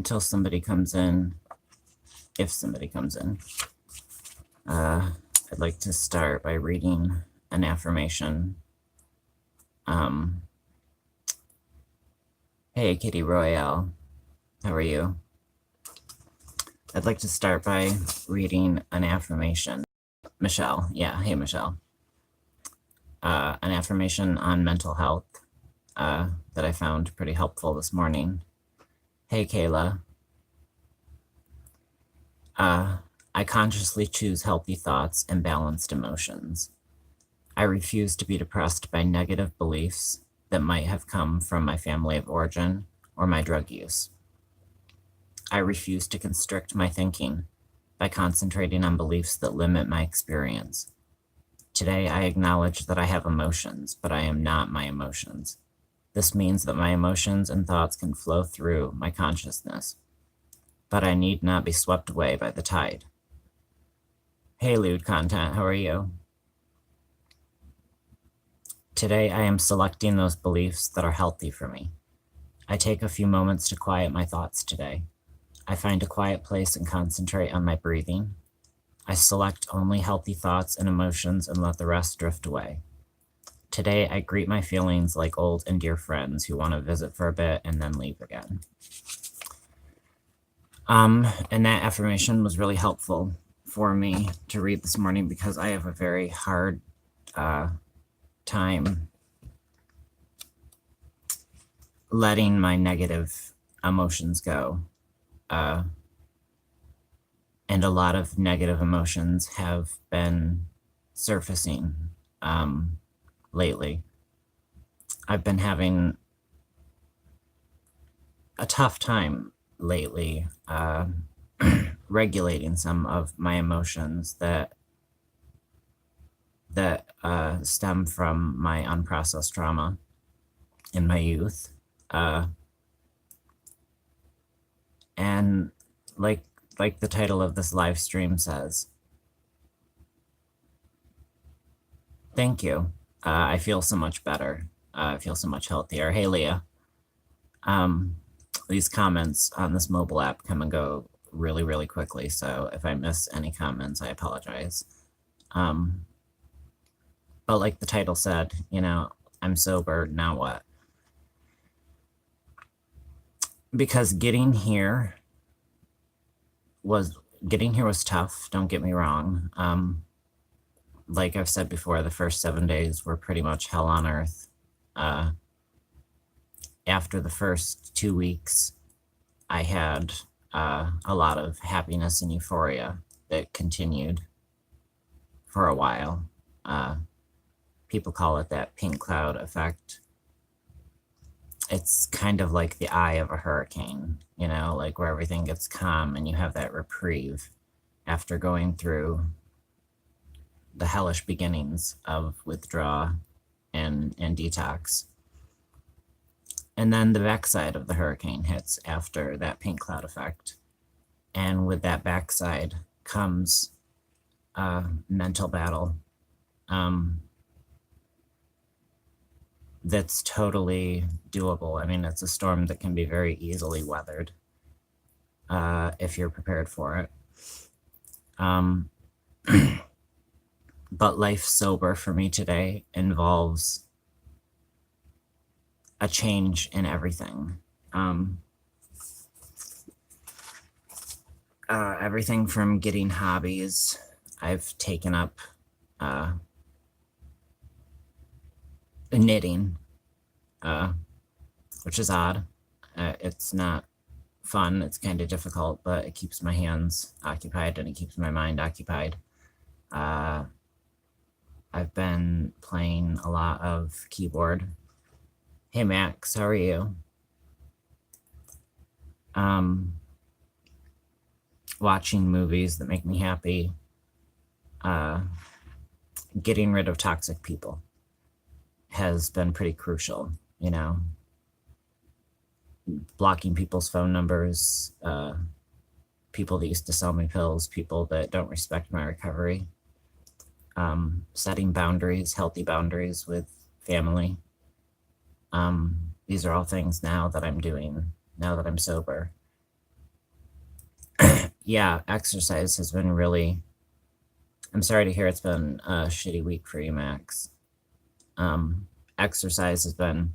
until somebody comes in, if somebody comes in, I'd like to start by reading an affirmation. Hey, Kitty Royale, how are you? I'd like to start by reading an affirmation. Michelle, yeah, hey Michelle. An affirmation on mental health that I found pretty helpful this morning. Hey Kayla. I consciously choose healthy thoughts and balanced emotions. I refuse to be depressed by negative beliefs that might have come from my family of origin or my drug use. I refuse to constrict my thinking by concentrating on beliefs that limit my experience. Today, I acknowledge that I have emotions, but I am not my emotions. This means that my emotions and thoughts can flow through my consciousness, but I need not be swept away by the tide. Hey, lewd content, how are you? Today, I am selecting those beliefs that are healthy for me. I take a few moments to quiet my thoughts today. I find a quiet place and concentrate on my breathing. I select only healthy thoughts and emotions and let the rest drift away. Today, I greet my feelings like old and dear friends who want to visit for a bit and then leave again. And that affirmation was really helpful for me to read this morning because I have a very hard time letting my negative emotions go. And a lot of negative emotions have been surfacing lately. I've been having a tough time lately regulating some of my emotions that stem from my unprocessed trauma in my youth. And like the title of this live stream says, thank you. I feel so much better. I feel so much healthier. Hey, Leah. These comments on this mobile app come and go really, really quickly. So if I miss any comments, I apologize. But like the title said, you know, I'm sober, now what? Because getting here was tough, don't get me wrong. Like I've said before, the first 7 days were pretty much hell on earth. After the first 2 weeks, I had a lot of happiness and euphoria that continued for a while. People call it that pink cloud effect. It's kind of like the eye of a hurricane, you know, like where everything gets calm and you have that reprieve after going through the hellish beginnings of withdrawal and detox. And then the backside of the hurricane hits after that pink cloud effect. And with that backside comes a mental battle that's totally doable. I mean, it's a storm that can be very easily weathered if you're prepared for it. But life sober for me today involves a change in everything. Everything from getting hobbies. I've taken up knitting, which is odd. It's not fun. It's kind of difficult, but it keeps my hands occupied and it keeps my mind occupied. I've been playing a lot of keyboard. Hey Max, how are you? Watching movies that make me happy. Getting rid of toxic people has been pretty crucial, you know. Blocking people's phone numbers, people that used to sell me pills, people that don't respect my recovery. Setting boundaries, healthy boundaries with family. These are all things now that I'm doing, now that I'm sober. yeah, exercise has been really, I'm sorry to hear it's been a shitty week for you, Max. Exercise has been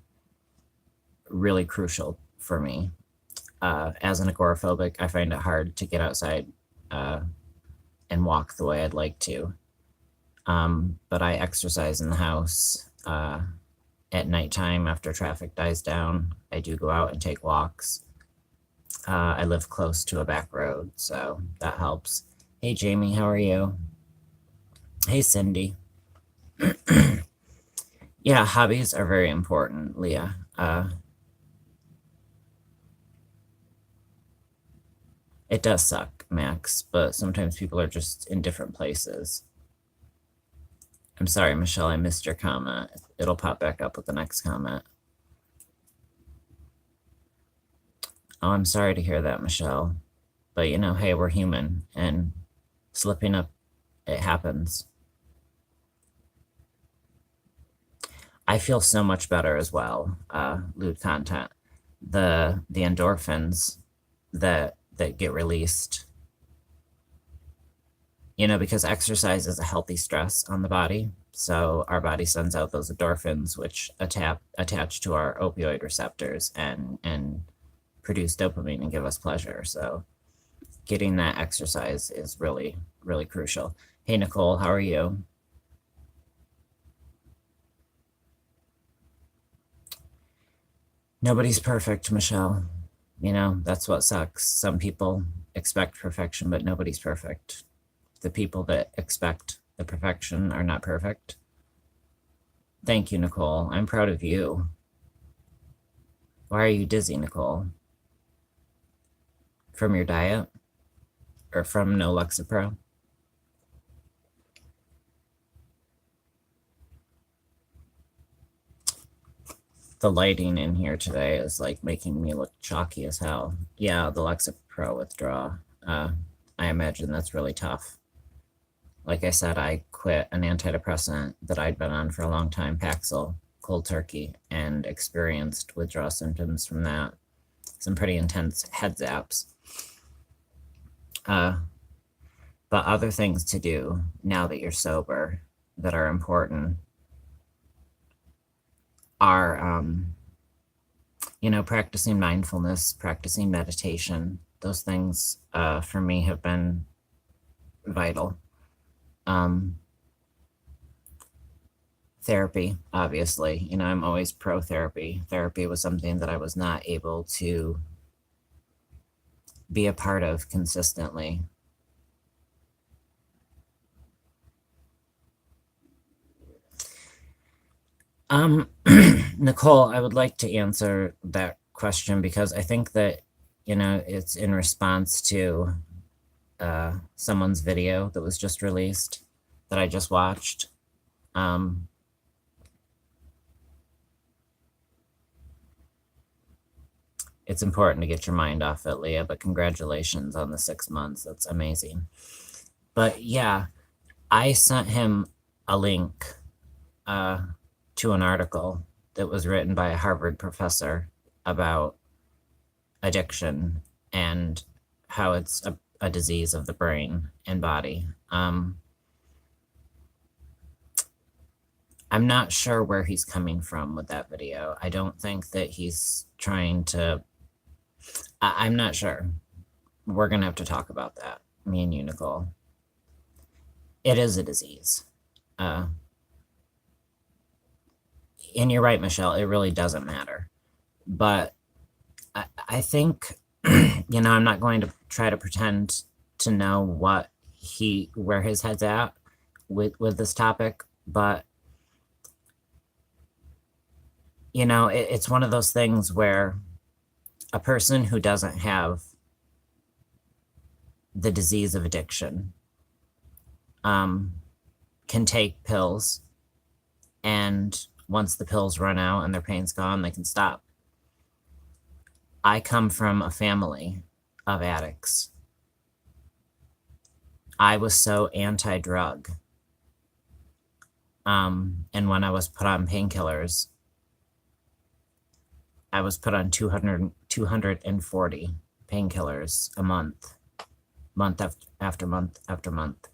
really crucial for me. As an agoraphobic, I find it hard to get outside and walk the way I'd like to. But I exercise in the house at nighttime after traffic dies down. I do go out and take walks. I live close to a back road, so that helps. Hey, Jamie, how are you? Hey, Cindy. Yeah, hobbies are very important, Leah. It does suck, Max, but sometimes people are just in different places. I'm sorry, Michelle, I missed your comment. It'll pop back up with the next comment. Oh, I'm sorry to hear that, Michelle. But hey, we're human, and slipping up, it happens. I feel so much better as well, lewd content. The endorphins that get released, because exercise is a healthy stress on the body. So our body sends out those endorphins, which attach to our opioid receptors and produce dopamine and give us pleasure. So getting that exercise is really, really crucial. Hey, Nicole, how are you? Nobody's perfect, Michelle. That's what sucks. Some people expect perfection, but nobody's perfect. The people that expect the perfection are not perfect. Thank you, Nicole. I'm proud of you. Why are you dizzy, Nicole? From your diet? Or from no Lexapro? The lighting in here today is like making me look chalky as hell. Yeah, the Lexapro withdrawal. I imagine that's really tough. Like I said, I quit an antidepressant that I'd been on for a long time, Paxil, cold turkey, and experienced withdrawal symptoms from that. Some pretty intense head zaps. But other things to do now that you're sober that are important are, practicing mindfulness, practicing meditation. Those things for me have been vital. Therapy, obviously. I'm always pro therapy. Therapy was something that I was not able to be a part of consistently. Nicole, I would like to answer that question because I think that, it's in response to someone's video that was just released that I just watched. It's important to get your mind off it, Leah, but congratulations on the 6 months. That's amazing. But yeah, I sent him a link to an article that was written by a Harvard professor about addiction and how it's a disease of the brain and body. I'm not sure where he's coming from with that video. I don't think that he's trying to, I'm not sure. We're going to have to talk about that, me and you, Nicole. It is a disease. And you're right, Michelle, it really doesn't matter. But I think, I'm not going to try to pretend to know where his head's at with this topic, but it's one of those things where a person who doesn't have the disease of addiction can take pills, and once the pills run out and their pain's gone, they can stop. I come from a family of addicts. I was so anti-drug. And when I was put on painkillers, I was put on 240 painkillers a month, month after month after month.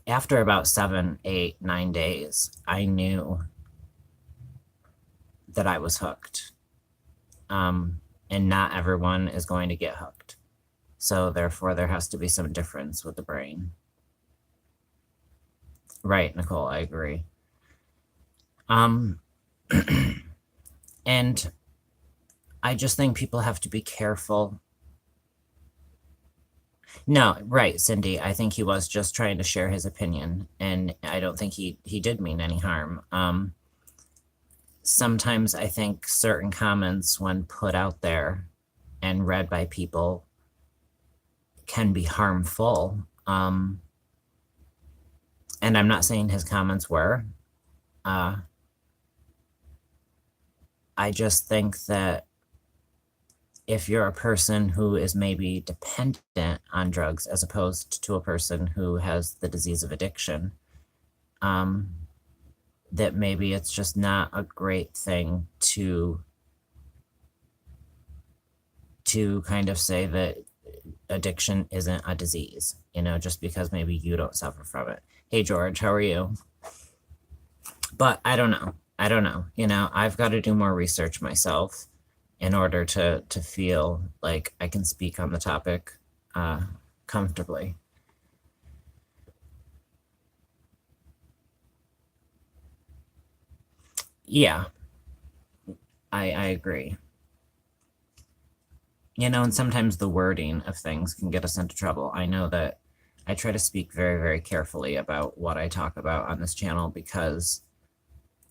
After about 7, 8, 9 days, I knew that I was hooked. And not everyone is going to get hooked. So therefore, there has to be some difference with the brain. Right, Nicole, I agree. And I just think people have to be careful. No, right, Cindy. I think he was just trying to share his opinion, and I don't think he did mean any harm. Sometimes I think certain comments, when put out there and read by people, can be harmful. And I'm not saying his comments were. I just think that if you're a person who is maybe dependent on drugs as opposed to a person who has the disease of addiction, that maybe it's just not a great thing to kind of say that addiction isn't a disease, just because maybe you don't suffer from it. Hey, George, how are you? But I don't know. I've got to do more research myself in order to feel like I can speak on the topic comfortably. Yeah, I agree. And sometimes the wording of things can get us into trouble. I know that I try to speak very, very carefully about what I talk about on this channel because,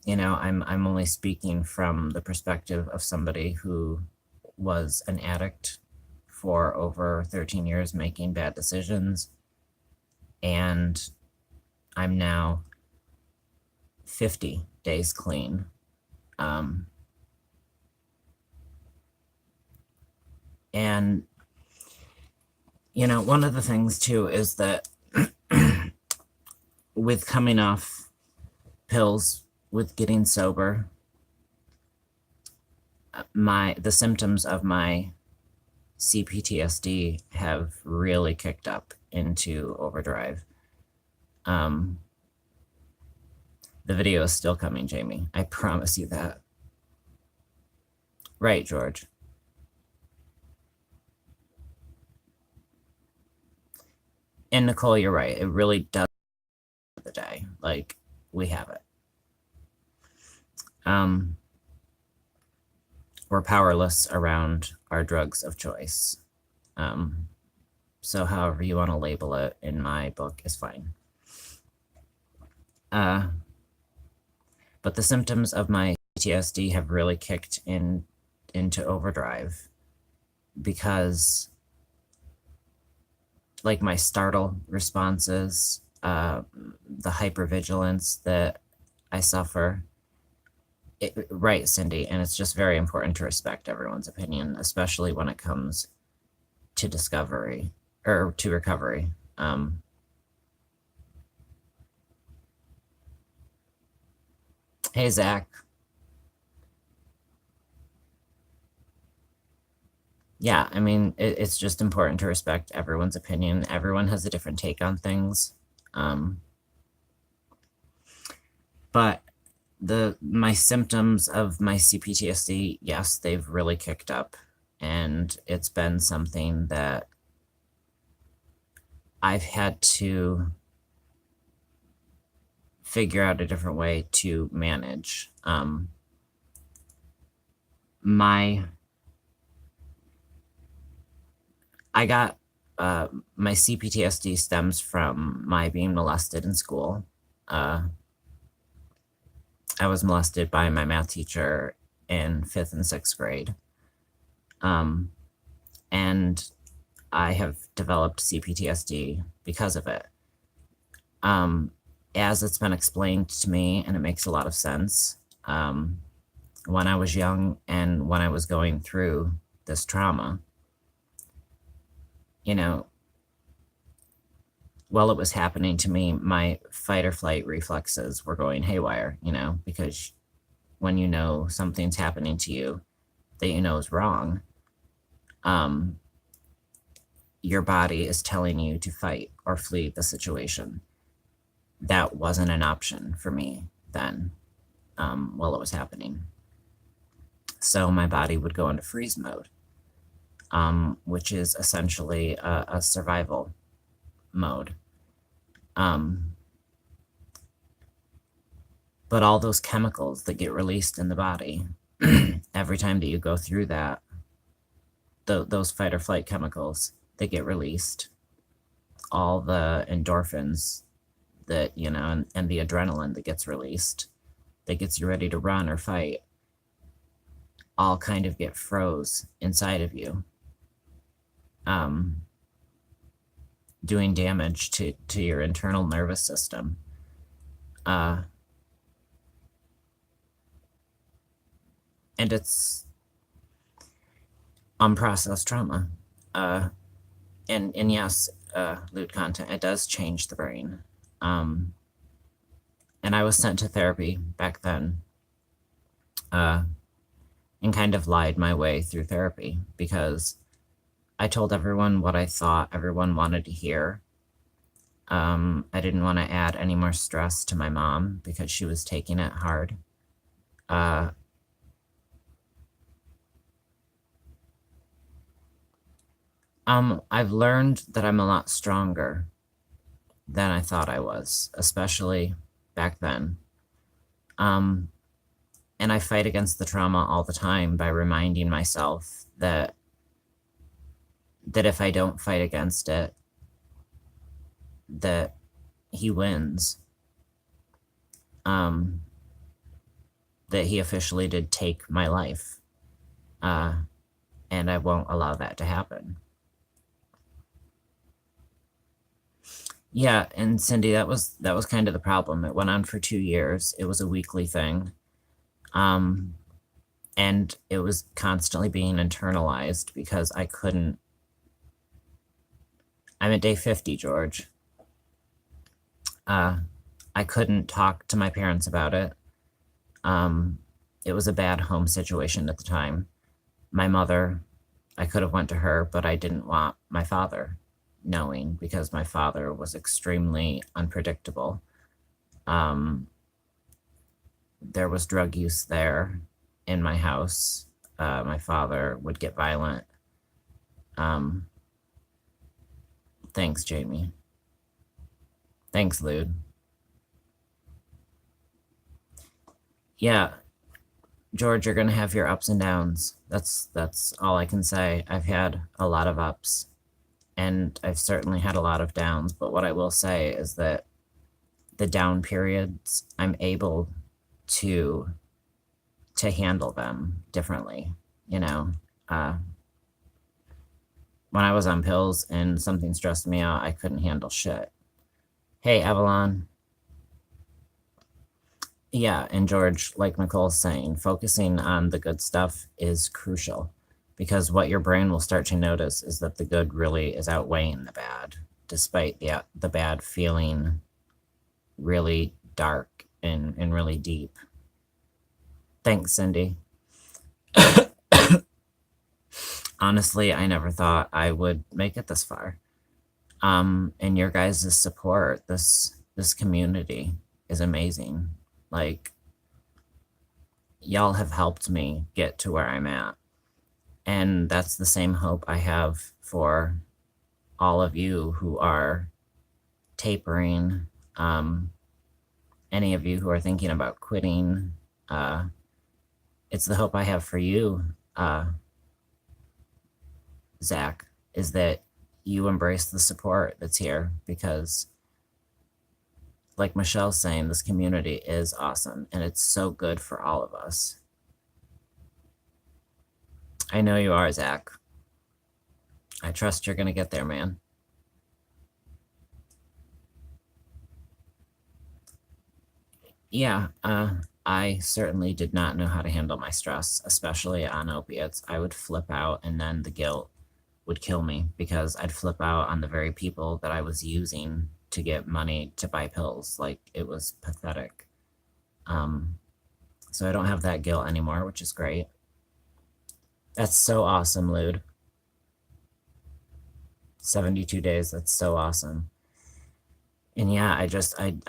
I'm only speaking from the perspective of somebody who was an addict for over 13 years making bad decisions. And I'm now 50 days clean. And, one of the things too is that with coming off pills, with getting sober, the symptoms of my CPTSD have really kicked up into overdrive. The video is still coming, Jamie. I promise you that. Right, George. And Nicole, you're right. It really does the day. Like, we have it. We're powerless around our drugs of choice. So however you want to label it in my book is fine. But the symptoms of my PTSD have really kicked into overdrive because like my startle responses, the hypervigilance that I suffer. Right, Cindy, and it's just very important to respect everyone's opinion, especially when it comes to discovery or to recovery. Hey, Zach. Yeah, I mean, it's just important to respect everyone's opinion. Everyone has a different take on things. But my symptoms of my CPTSD, yes, they've really kicked up, and it's been something that I've had to figure out a different way to manage. My CPTSD stems from my being molested in school. I was molested by my math teacher in 5th and 6th grade. And I have developed CPTSD because of it. As it's been explained to me, and it makes a lot of sense, when I was young and when I was going through this trauma, while it was happening to me, my fight or flight reflexes were going haywire, because when something's happening to you that is wrong, your body is telling you to fight or flee the situation. That wasn't an option for me then, while it was happening. So my body would go into freeze mode, which is essentially a survival mode. But all those chemicals that get released in the body every time that you go through that, those fight or flight chemicals that get released, all the endorphins that, and the adrenaline that gets released, that gets you ready to run or fight, all kind of get froze inside of you, doing damage to your internal nervous system. And it's unprocessed trauma. And yes, lewd content, it does change the brain. And I was sent to therapy back then, and kind of lied my way through therapy because I told everyone what I thought everyone wanted to hear. I didn't want to add any more stress to my mom because she was taking it hard. I've learned that I'm a lot stronger than I thought I was, especially back then. And I fight against the trauma all the time by reminding myself that if I don't fight against it, that he wins. That he officially did take my life. And I won't allow that to happen. Yeah, and Cindy, that was kind of the problem. It went on for 2 years. It was a weekly thing. And it was constantly being internalized because I couldn't. I'm at day 50, George. I couldn't talk to my parents about it. It was a bad home situation at the time. My mother, I could have went to her, but I didn't want my father knowing because my father was extremely unpredictable. There was drug use there in my house. My father would get violent. Thanks, Jamie. Thanks, Lude. Yeah, George, you're gonna have your ups and downs. That's all I can say. I've had a lot of ups, and I've certainly had a lot of downs. But what I will say is that the down periods, I'm able to handle them differently. When I was on pills and something stressed me out, I couldn't handle shit. Hey, Avalon. Yeah, and George, like Nicole's saying, focusing on the good stuff is crucial because what your brain will start to notice is that the good really is outweighing the bad, despite the bad feeling really dark and really deep. Thanks, Cindy. Honestly, I never thought I would make it this far. And your guys' support, this community is amazing. Like, y'all have helped me get to where I'm at. And that's the same hope I have for all of you who are tapering, any of you who are thinking about quitting. It's the hope I have for you, Zach, is that you embrace the support that's here because, like Michelle's saying, this community is awesome and it's so good for all of us. I know you are, Zach. I trust you're going to get there, man. Yeah, I certainly did not know how to handle my stress, especially on opiates. I would flip out and then the guilt would kill me because I'd flip out on the very people that I was using to get money to buy pills. Like, it was pathetic. So I don't have that guilt anymore, which is great. That's so awesome, Lude. 72 days. That's so awesome. And yeah, I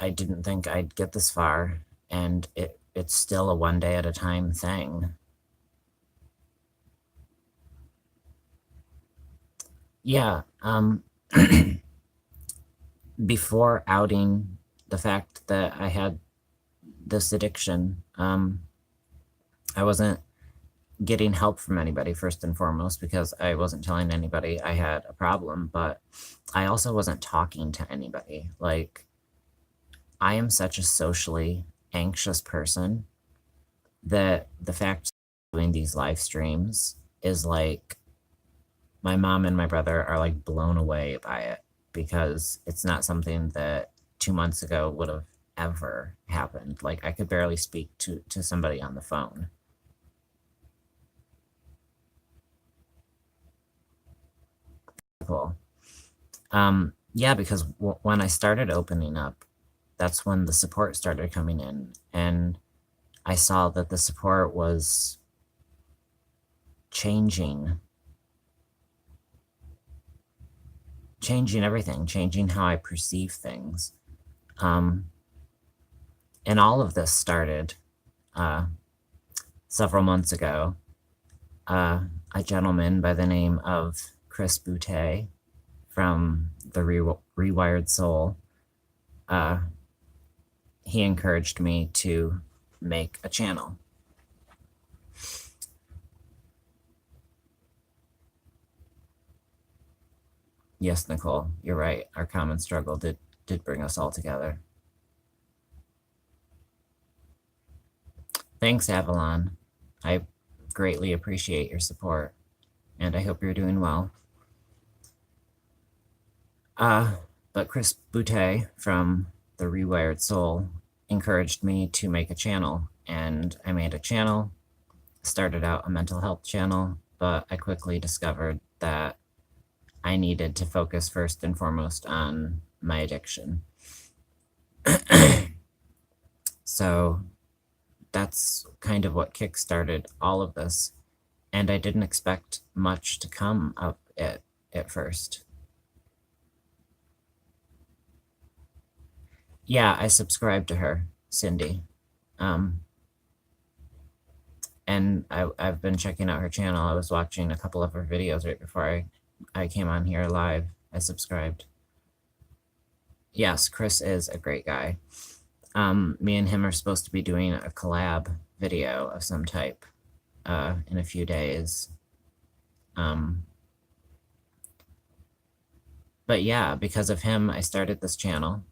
didn't think I'd get this far, and it's still a one day at a time thing. Yeah, before outing the fact that I had this addiction, I wasn't getting help from anybody, first and foremost, because I wasn't telling anybody I had a problem, but I also wasn't talking to anybody. Like, I am such a socially anxious person that the fact of doing these live streams is like, my mom and my brother are like blown away by it, because it's not something that 2 months ago would have ever happened. Like, I could barely speak to somebody on the phone. Cool. Yeah, because when I started opening up, that's when the support started coming in, and I saw that the support was changing everything, changing how I perceive things. And all of this started several months ago. A gentleman by the name of Chris Boutte from the Rewired Soul, he encouraged me to make a channel. Yes, Nicole, you're right. Our common struggle did bring us all together. Thanks, Avalon. I greatly appreciate your support, and I hope you're doing well. But Chris Boutte from the Rewired Soul encouraged me to make a channel, and I made a channel. Started out a mental health channel, but I quickly discovered that I needed to focus first and foremost on my addiction. So that's kind of what kickstarted all of this. And I didn't expect much to come of it at first. Yeah, I subscribed to her, Cindy. And I've been checking out her channel. I was watching a couple of her videos right before I came on here live. I subscribed. Yes, Chris is a great guy. Me and him are supposed to be doing a collab video of some type in a few days. But yeah, because of him, I started this channel,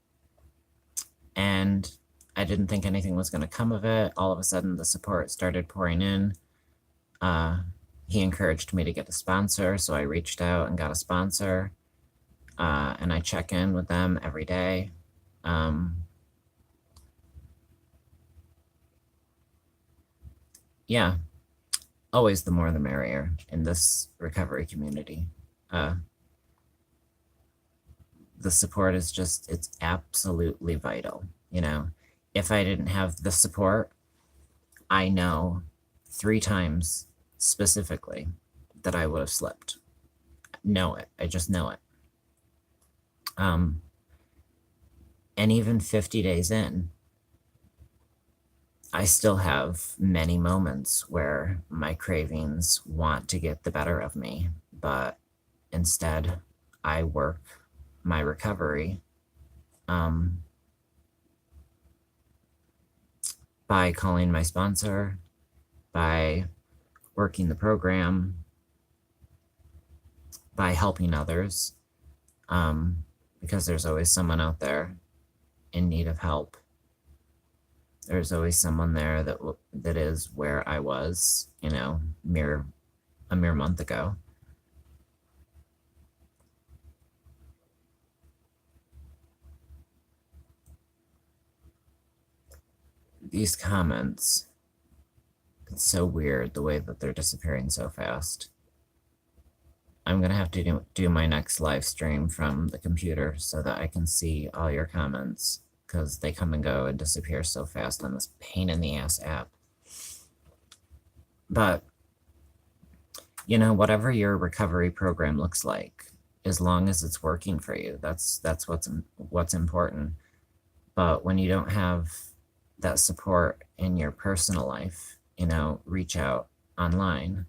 and I didn't think anything was going to come of it. All of a sudden, the support started pouring in. He encouraged me to get a sponsor, so I reached out and got a sponsor, and I check in with them every day. Yeah, always the more the merrier in this recovery community. The support is just, it's absolutely vital. You know, if I didn't have the support, I know 3 times specifically that I would have slipped. Know it. I just know it. And even 50 days in, I still have many moments where my cravings want to get the better of me, but instead I work my recovery by calling my sponsor, by working the program, by helping others, because there's always someone out there in need of help. There's always someone there that is where I was, you know, a mere month ago. These comments, it's so weird the way that they're disappearing so fast. I'm gonna have to do my next live stream from the computer so that I can see all your comments, because they come and go and disappear so fast on this pain in the ass app. But, you know, whatever your recovery program looks like, as long as it's working for you. That's what's important. But when you don't have that support in your personal life, reach out online.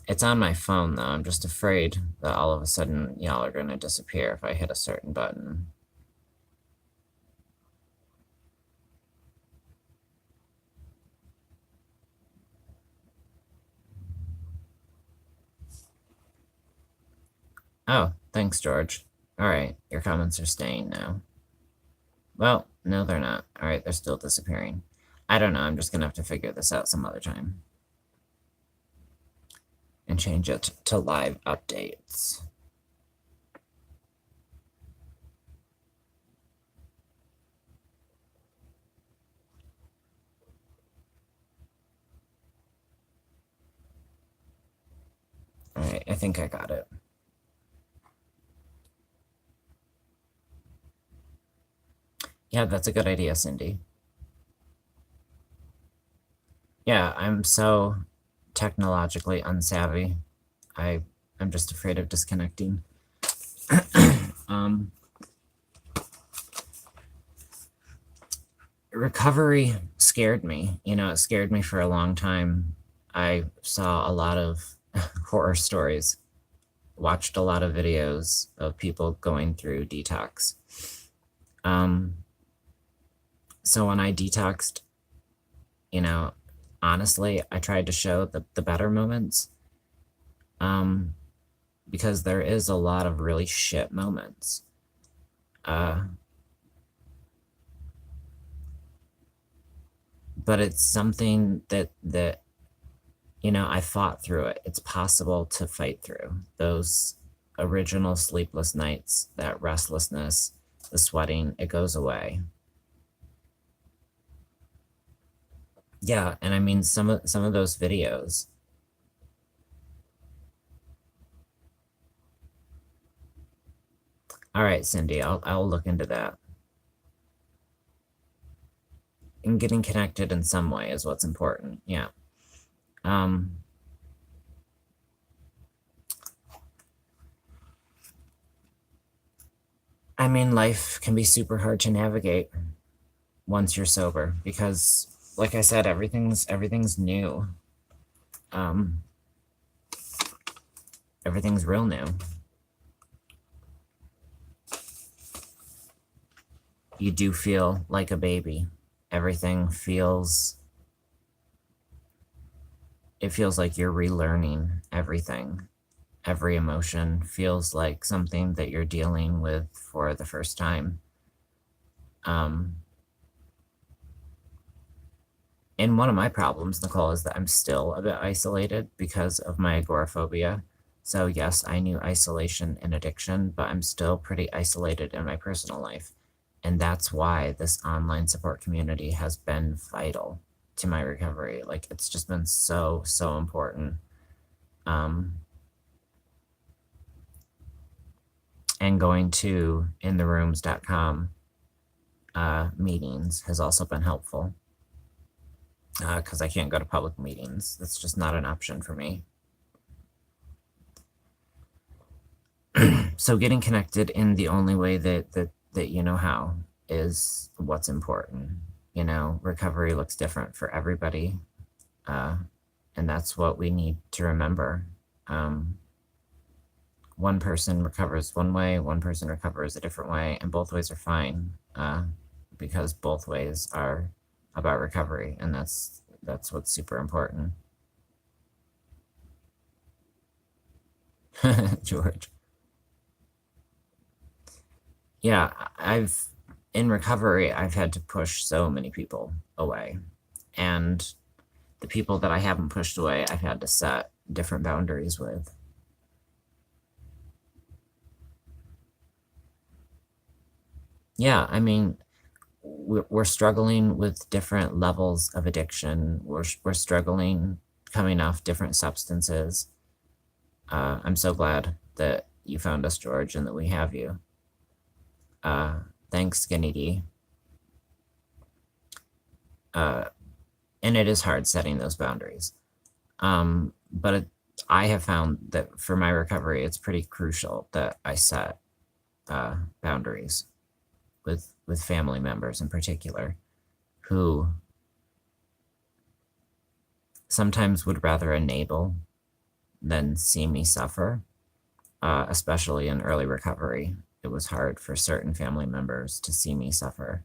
It's on my phone though. I'm just afraid that all of a sudden y'all are going to disappear if I hit a certain button. Oh, thanks, George. All right, your comments are staying now. Well, no, they're not. All right, they're still disappearing. I don't know. I'm just going to have to figure this out some other time. And change it to live updates. All right, I think I got it. Yeah, that's a good idea, Cindy. Yeah, I'm so technologically unsavvy. I'm just afraid of disconnecting. Recovery scared me. It scared me for a long time. I saw a lot of horror stories, watched a lot of videos of people going through detox. So when I detoxed, honestly, I tried to show the better moments. Because there is a lot of really shit moments. But it's something that I fought through it. It's possible to fight through those original sleepless nights, that restlessness, the sweating. It goes away. Yeah, and I mean some of those videos. All right, Cindy, I'll look into that. And getting connected in some way is what's important. Yeah. I mean, life can be super hard to navigate once you're sober because, like I said, everything's new. Everything's real new. You do feel like a baby. Everything feels like you're relearning everything. Every emotion feels like something that you're dealing with for the first time. And one of my problems, Nicole, is that I'm still a bit isolated because of my agoraphobia. So yes, I knew isolation and addiction, but I'm still pretty isolated in my personal life. And that's why this online support community has been vital to my recovery. Like, it's just been so, so important. And going to intherooms.com meetings has also been helpful because I can't go to public meetings. That's just not an option for me. So getting connected in the only way that you know how is what's important. Recovery looks different for everybody. And that's what we need to remember. One person recovers one way, one person recovers a different way, and both ways are fine because both ways are about recovery, and that's what's super important. George. Yeah, in recovery, I've had to push so many people away. And the people that I haven't pushed away, I've had to set different boundaries with. Yeah, I mean, we're struggling with different levels of addiction. We're struggling coming off different substances. I'm so glad that you found us, George, and that we have you. Thanks, Skinny D. And it is hard setting those boundaries. But I have found that for my recovery, it's pretty crucial that I set boundaries with family members in particular, who sometimes would rather enable than see me suffer, especially in early recovery. It was hard for certain family members to see me suffer.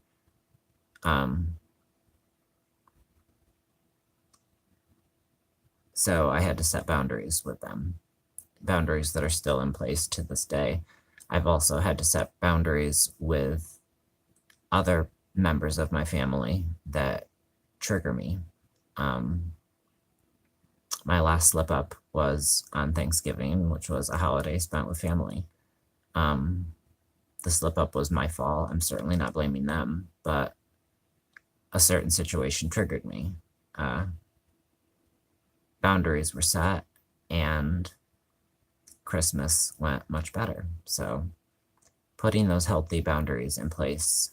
So I had to set boundaries with them, boundaries that are still in place to this day. I've also had to set boundaries with other members of my family that trigger me. My last slip up was on Thanksgiving, which was a holiday spent with family. The slip up was my fault. I'm certainly not blaming them, but a certain situation triggered me. Boundaries were set, and Christmas went much better. So putting those healthy boundaries in place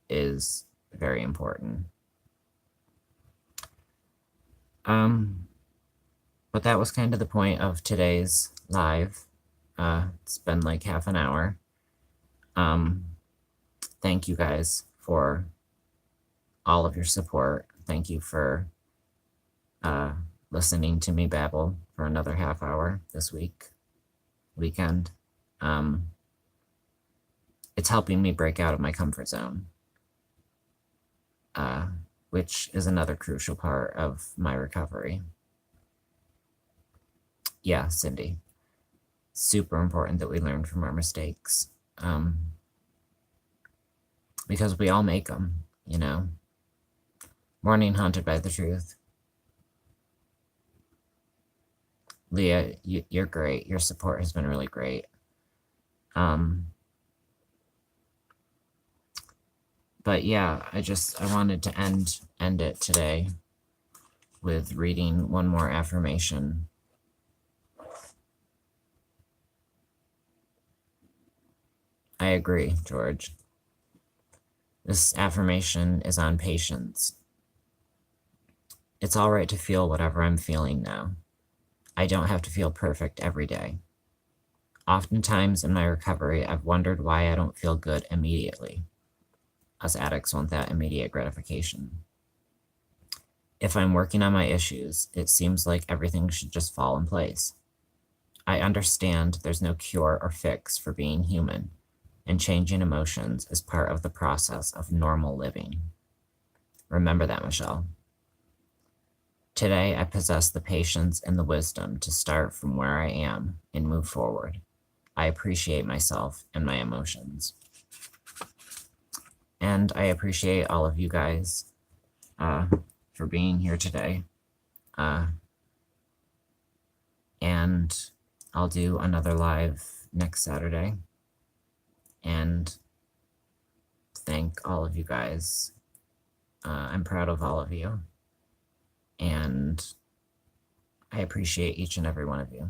is very important. But that was kind of the point of today's live. It's been like half an hour. Thank you guys for all of your support. Thank you for listening to me babble for another half hour this weekend. It's helping me break out of my comfort zone, which is another crucial part of my recovery. Yeah, Cindy. Super important that we learn from our mistakes, because we all make them, you know. Morning haunted by the truth. Leah, you're great. Your support has been really great. But yeah, I wanted to end it today with reading one more affirmation. I agree, George. This affirmation is on patience. It's all right to feel whatever I'm feeling now. I don't have to feel perfect every day. Oftentimes in my recovery, I've wondered why I don't feel good immediately. Us addicts want that immediate gratification. If I'm working on my issues, it seems like everything should just fall in place. I understand there's no cure or fix for being human, and changing emotions is part of the process of normal living. Remember that, Michelle. Today, I possess the patience and the wisdom to start from where I am and move forward. I appreciate myself and my emotions. And I appreciate all of you guys for being here today. And I'll do another live next Saturday. And thank all of you guys. I'm proud of all of you. And I appreciate each and every one of you.